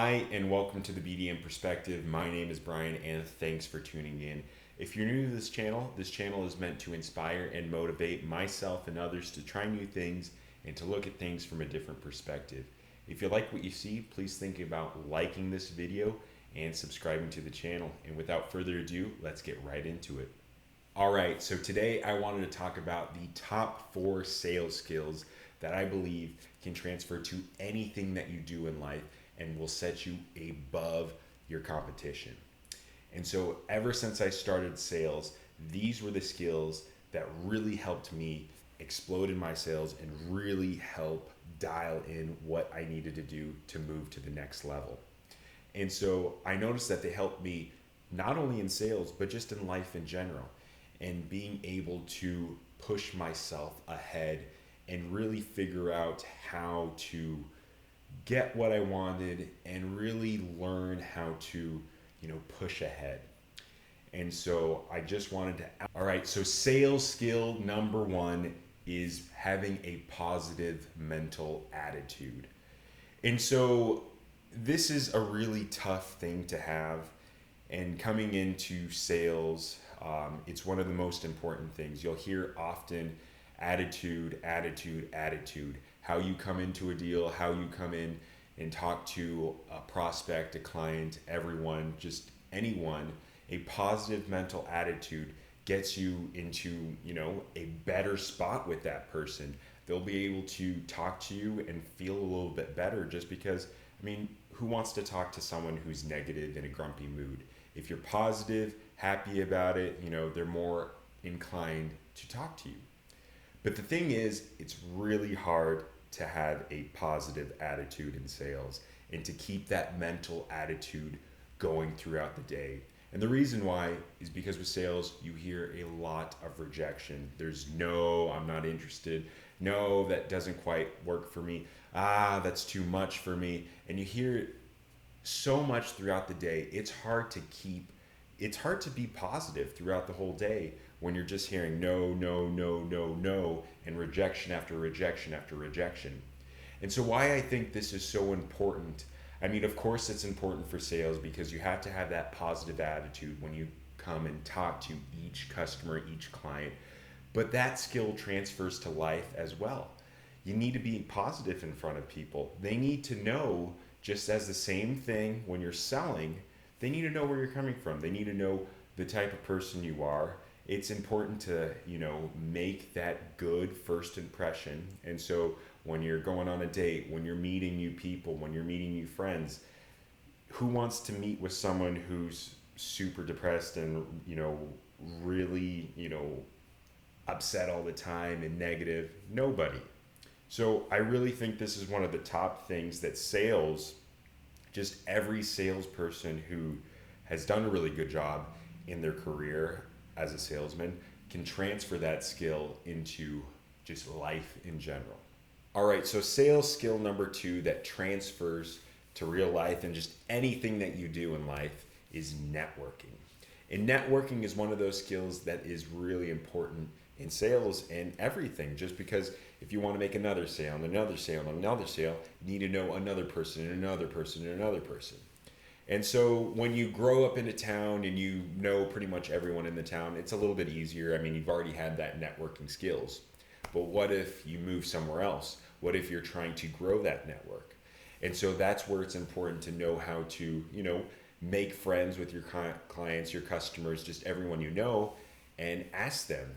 Hi, and welcome to the BDM Perspective. My name is Brian, and thanks for tuning in. If you're new to this channel is meant to inspire and motivate myself and others to try new things and to look at things from a different perspective. If you like what you see, please think about liking this video and subscribing to the channel. And without further ado, let's get right into it. All right, so today I wanted to talk about the top 4 sales skills that I believe can transfer to anything that you do in life and will set you above your competition. And so ever since I started sales, these were the skills that really helped me explode in my sales and really help dial in what I needed to do to move to the next level. And so I noticed that they helped me not only in sales, but just in life in general, and being able to push myself ahead and really figure out how to get what I wanted and really learn how to, push ahead. And so I just wanted to, all right, so sales skill number 1 is having a positive mental attitude. And so this is a really tough thing to have. And coming into sales, it's one of the most important things. You'll hear often attitude, attitude, attitude. How you come into a deal, how you come in and talk to a prospect, a client, everyone, just anyone. A positive mental attitude gets you into, a better spot with that person. They'll be able to talk to you and feel a little bit better just because, who wants to talk to someone who's negative in a grumpy mood? If you're positive, happy about it, they're more inclined to talk to you. But the thing is, it's really hard to have a positive attitude in sales and to keep that mental attitude going throughout the day. And the reason why is because with sales, you hear a lot of rejection. There's no, I'm not interested. No, that doesn't quite work for me. That's too much for me. And you hear it so much throughout the day. It's hard to be positive throughout the whole day when you're just hearing no, no, no, no, no, and rejection after rejection after rejection. And so why I think this is so important, of course it's important for sales because you have to have that positive attitude when you come and talk to each customer, each client, but that skill transfers to life as well. You need to be positive in front of people. They need to know, just as the same thing when you're selling, they need to know where you're coming from. They need to know the type of person you are. It's important to, make that good first impression. And so when you're going on a date, when you're meeting new people, when you're meeting new friends, who wants to meet with someone who's super depressed and, really, upset all the time and negative? Nobody. So I really think this is one of the top things that sales, just every salesperson who has done a really good job in their career as a salesman can transfer that skill into just life in general. All right, so sales skill number 2 that transfers to real life and just anything that you do in life is networking. And networking is one of those skills that is really important in sales and everything, just because if you want to make another sale and another sale and another sale, you need to know another person and another person and another person. And so when you grow up in a town and you know pretty much everyone in the town, it's a little bit easier. You've already had that networking skills. But what if you move somewhere else? What if you're trying to grow that network? And so that's where it's important to know how to, make friends with your clients, your customers, just everyone you know, and ask them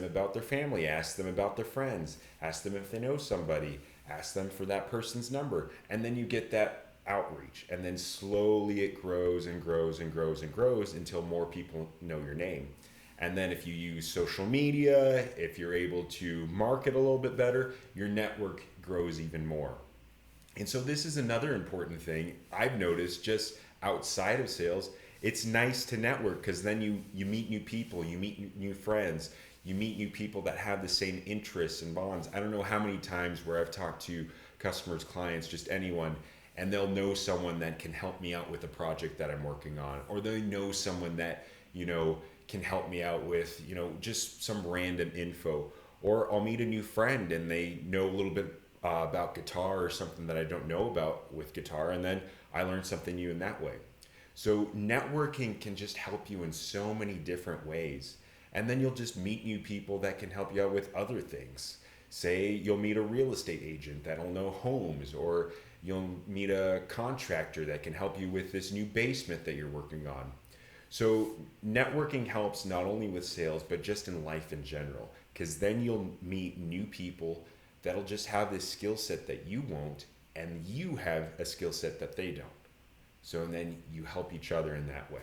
about their family, ask them about their friends, ask them if they know somebody, ask them for that person's number. And then you get that outreach, and then slowly it grows and grows and grows and grows until more people know your name. And then if you use social media, if you're able to market a little bit better, your network grows even more. And so this is another important thing I've noticed just outside of sales. It's nice to network because then you meet new people, you meet new friends, you meet new people that have the same interests and bonds. I don't know how many times where I've talked to customers, clients, just anyone, and they'll know someone that can help me out with a project that I'm working on, or they know someone that, can help me out with, just some random info. Or I'll meet a new friend and they know a little bit about guitar or something that I don't know about with guitar, and then I learn something new in that way. So networking can just help you in so many different ways. And then you'll just meet new people that can help you out with other things. Say you'll meet a real estate agent that'll know homes, or you'll meet a contractor that can help you with this new basement that you're working on. So networking helps not only with sales, but just in life in general, because then you'll meet new people that'll just have this skill set that you won't, and you have a skill set that they don't. So and then you help each other in that way.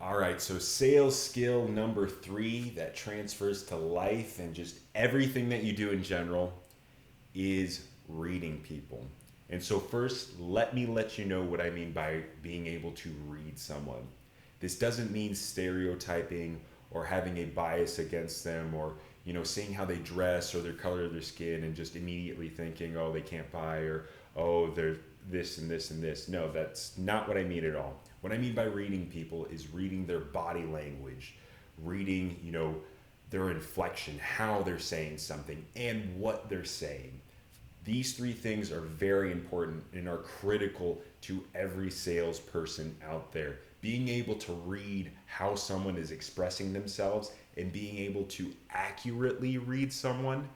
All right, so sales skill number 3 that transfers to life and just everything that you do in general is reading people. And so first, let me let you know what I mean by being able to read someone. This doesn't mean stereotyping or having a bias against them, or seeing how they dress or their color of their skin and just immediately thinking, oh, they can't buy, or oh, they're this and this and this. No, that's not what I mean at all. What I mean by reading people is reading their body language, reading, their inflection, how they're saying something, and what they're saying. These 3 things are very important and are critical to every salesperson out there. Being able to read how someone is expressing themselves and being able to accurately read someone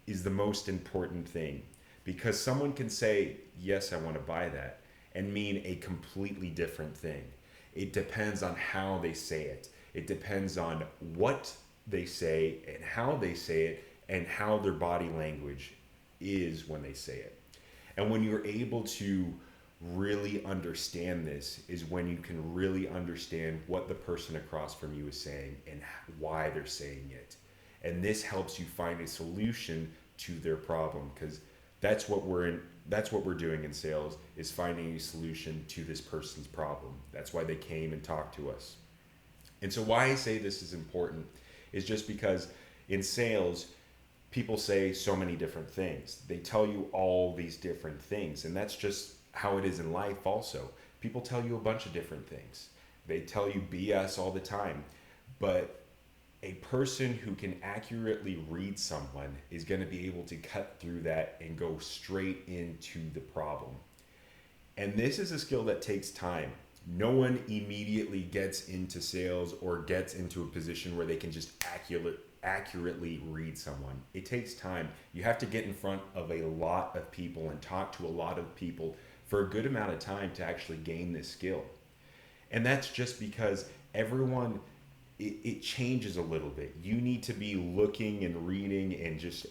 is the most important thing. Because someone can say, yes, I want to buy that, and mean a completely different thing. It depends on how they say it. It depends on what they say and how they say it and how their body language is when they say it. And when you're able to really understand this is when you can really understand what the person across from you is saying and why they're saying it. And this helps you find a solution to their problem, because that's what we're doing in sales, is finding a solution to this person's problem. That's why they came and talked to us. And so why I say this is important is just because in sales, people say so many different things. They tell you all these different things, and that's just how it is in life also. People tell you a bunch of different things. They tell you BS all the time, but a person who can accurately read someone is going to be able to cut through that and go straight into the problem. And this is a skill that takes time. No one immediately gets into sales or gets into a position where they can just accurately read someone. It takes time. You have to get in front of a lot of people and talk to a lot of people for a good amount of time to actually gain this skill. And that's just because everyone, it changes a little bit. You need to be looking and reading and just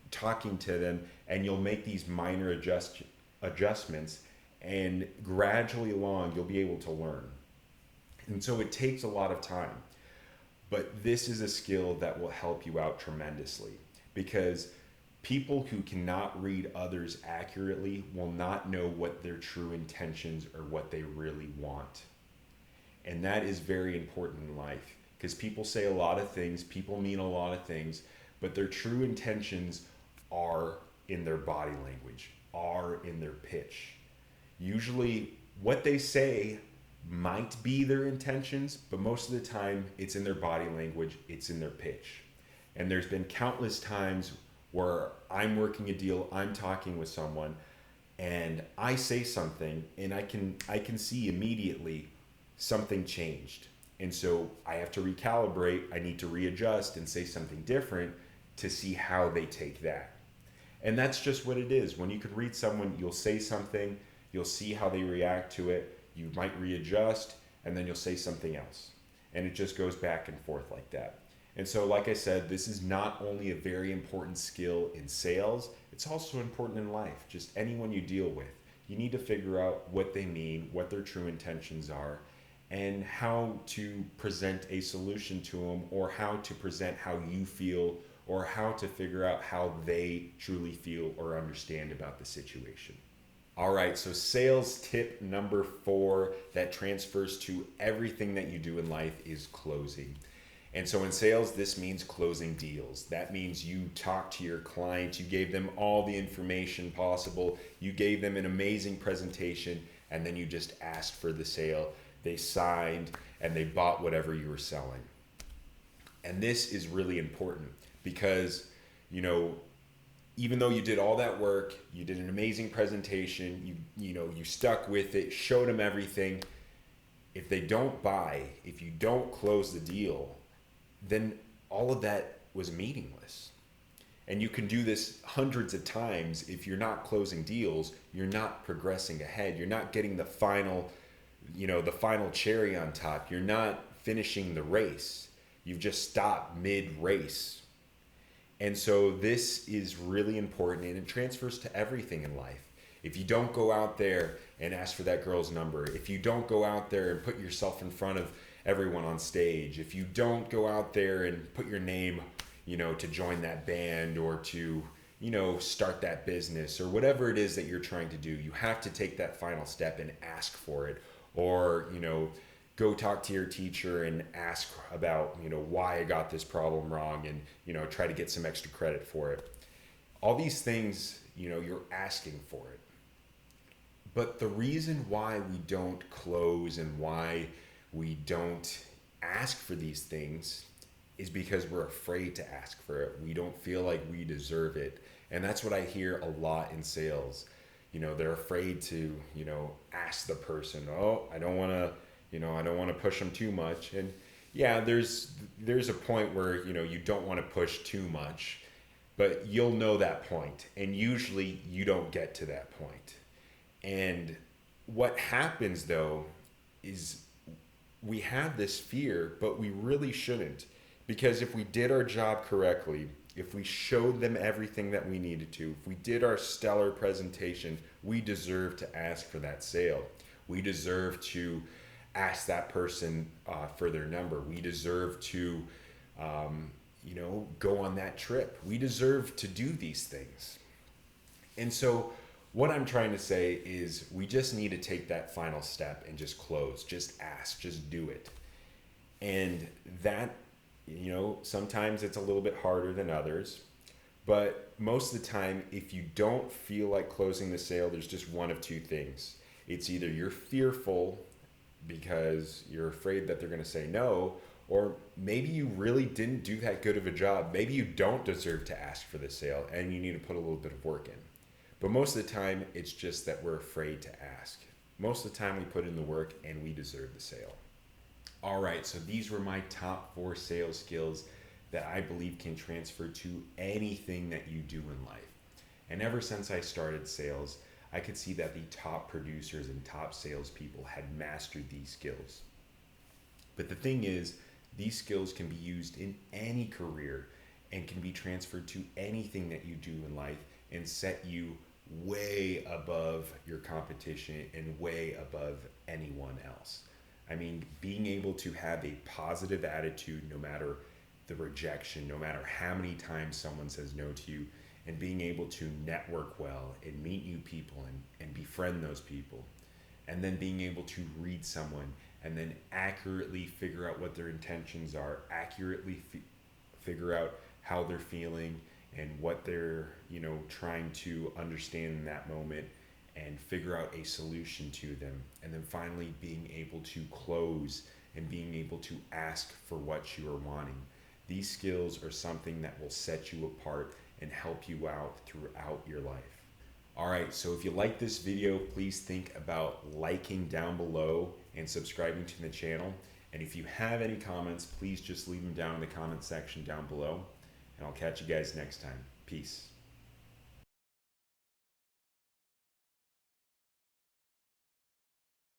talking to them, and you'll make these minor adjustments, and gradually along you'll be able to learn. And so it takes a lot of time, but this is a skill that will help you out tremendously, because people who cannot read others accurately will not know what their true intentions or what they really want. And that is very important in life, because people say a lot of things, people mean a lot of things, but their true intentions are in their body language, are in their pitch. Usually what they say might be their intentions, but most of the time it's in their body language, it's in their pitch. And there's been countless times where I'm working a deal, I'm talking with someone, and I say something, and I can see immediately something changed. And so I have to recalibrate, I need to readjust and say something different to see how they take that. And that's just what it is. When you can read someone, you'll say something, you'll see how they react to it, you might readjust, and then you'll say something else. And it just goes back and forth like that. And so, like I said, this is not only a very important skill in sales, it's also important in life. Just anyone you deal with, you need to figure out what they mean, what their true intentions are, and how to present a solution to them, or how to present how you feel, or how to figure out how they truly feel or understand about the situation. All right, so sales tip number 4 that transfers to everything that you do in life is closing. And so in sales, this means closing deals. That means you talk to your client, you gave them all the information possible, you gave them an amazing presentation, and then you just asked for the sale. They signed and they bought whatever you were selling. And this is really important because, even though you did all that work, you did an amazing presentation, you stuck with it, showed them everything. If they don't buy, if you don't close the deal, then all of that was meaningless. And you can do this hundreds of times. If you're not closing deals, you're not progressing ahead. You're not getting the final, the final cherry on top. You're not finishing the race. You've just stopped mid-race. And so this is really important, and it transfers to everything in life. If you don't go out there and ask for that girl's number, if you don't go out there and put yourself in front of everyone on stage, if you don't go out there and put your name, to join that band or to, start that business or whatever it is that you're trying to do, you have to take that final step and ask for it. Or, go talk to your teacher and ask about, why I got this problem wrong and, try to get some extra credit for it. All these things, you're asking for it. But the reason why we don't close and why we don't ask for these things is because we're afraid to ask for it. We don't feel like we deserve it. And that's what I hear a lot in sales. They're afraid to, ask the person, oh, I don't want to push them too much. And yeah, there's a point where, you don't want to push too much, but you'll know that point. And usually you don't get to that point. And what happens though is we have this fear, but we really shouldn't. Because if we did our job correctly, if we showed them everything that we needed to, if we did our stellar presentation, we deserve to ask for that sale. We deserve to ask that person for their number. We deserve to, go on that trip. We deserve to do these things. And so what I'm trying to say is we just need to take that final step and just close, just ask, just do it. And that, sometimes it's a little bit harder than others, but most of the time, if you don't feel like closing the sale, there's just one of two things. It's either you're fearful because you're afraid that they're going to say no, or maybe you really didn't do that good of a job. Maybe you don't deserve to ask for the sale and you need to put a little bit of work in. But most of the time, it's just that we're afraid to ask. Most of the time, we put in the work and we deserve the sale. All right, so these were my top 4 sales skills that I believe can transfer to anything that you do in life. And ever since I started sales, I could see that the top producers and top salespeople had mastered these skills. But the thing is, these skills can be used in any career and can be transferred to anything that you do in life and set you way above your competition and way above anyone else. I mean, being able to have a positive attitude no matter the rejection, no matter how many times someone says no to you, and being able to network well and meet new people and befriend those people, and then being able to read someone and then accurately figure out what their intentions are, accurately figure out how they're feeling and what they're, trying to understand in that moment, and figure out a solution to them. And then finally being able to close and being able to ask for what you are wanting. These skills are something that will set you apart and help you out throughout your life. All right, so if you like this video, please think about liking down below and subscribing to the channel. And if you have any comments, please just leave them down in the comment section down below. And I'll catch you guys next time. Peace.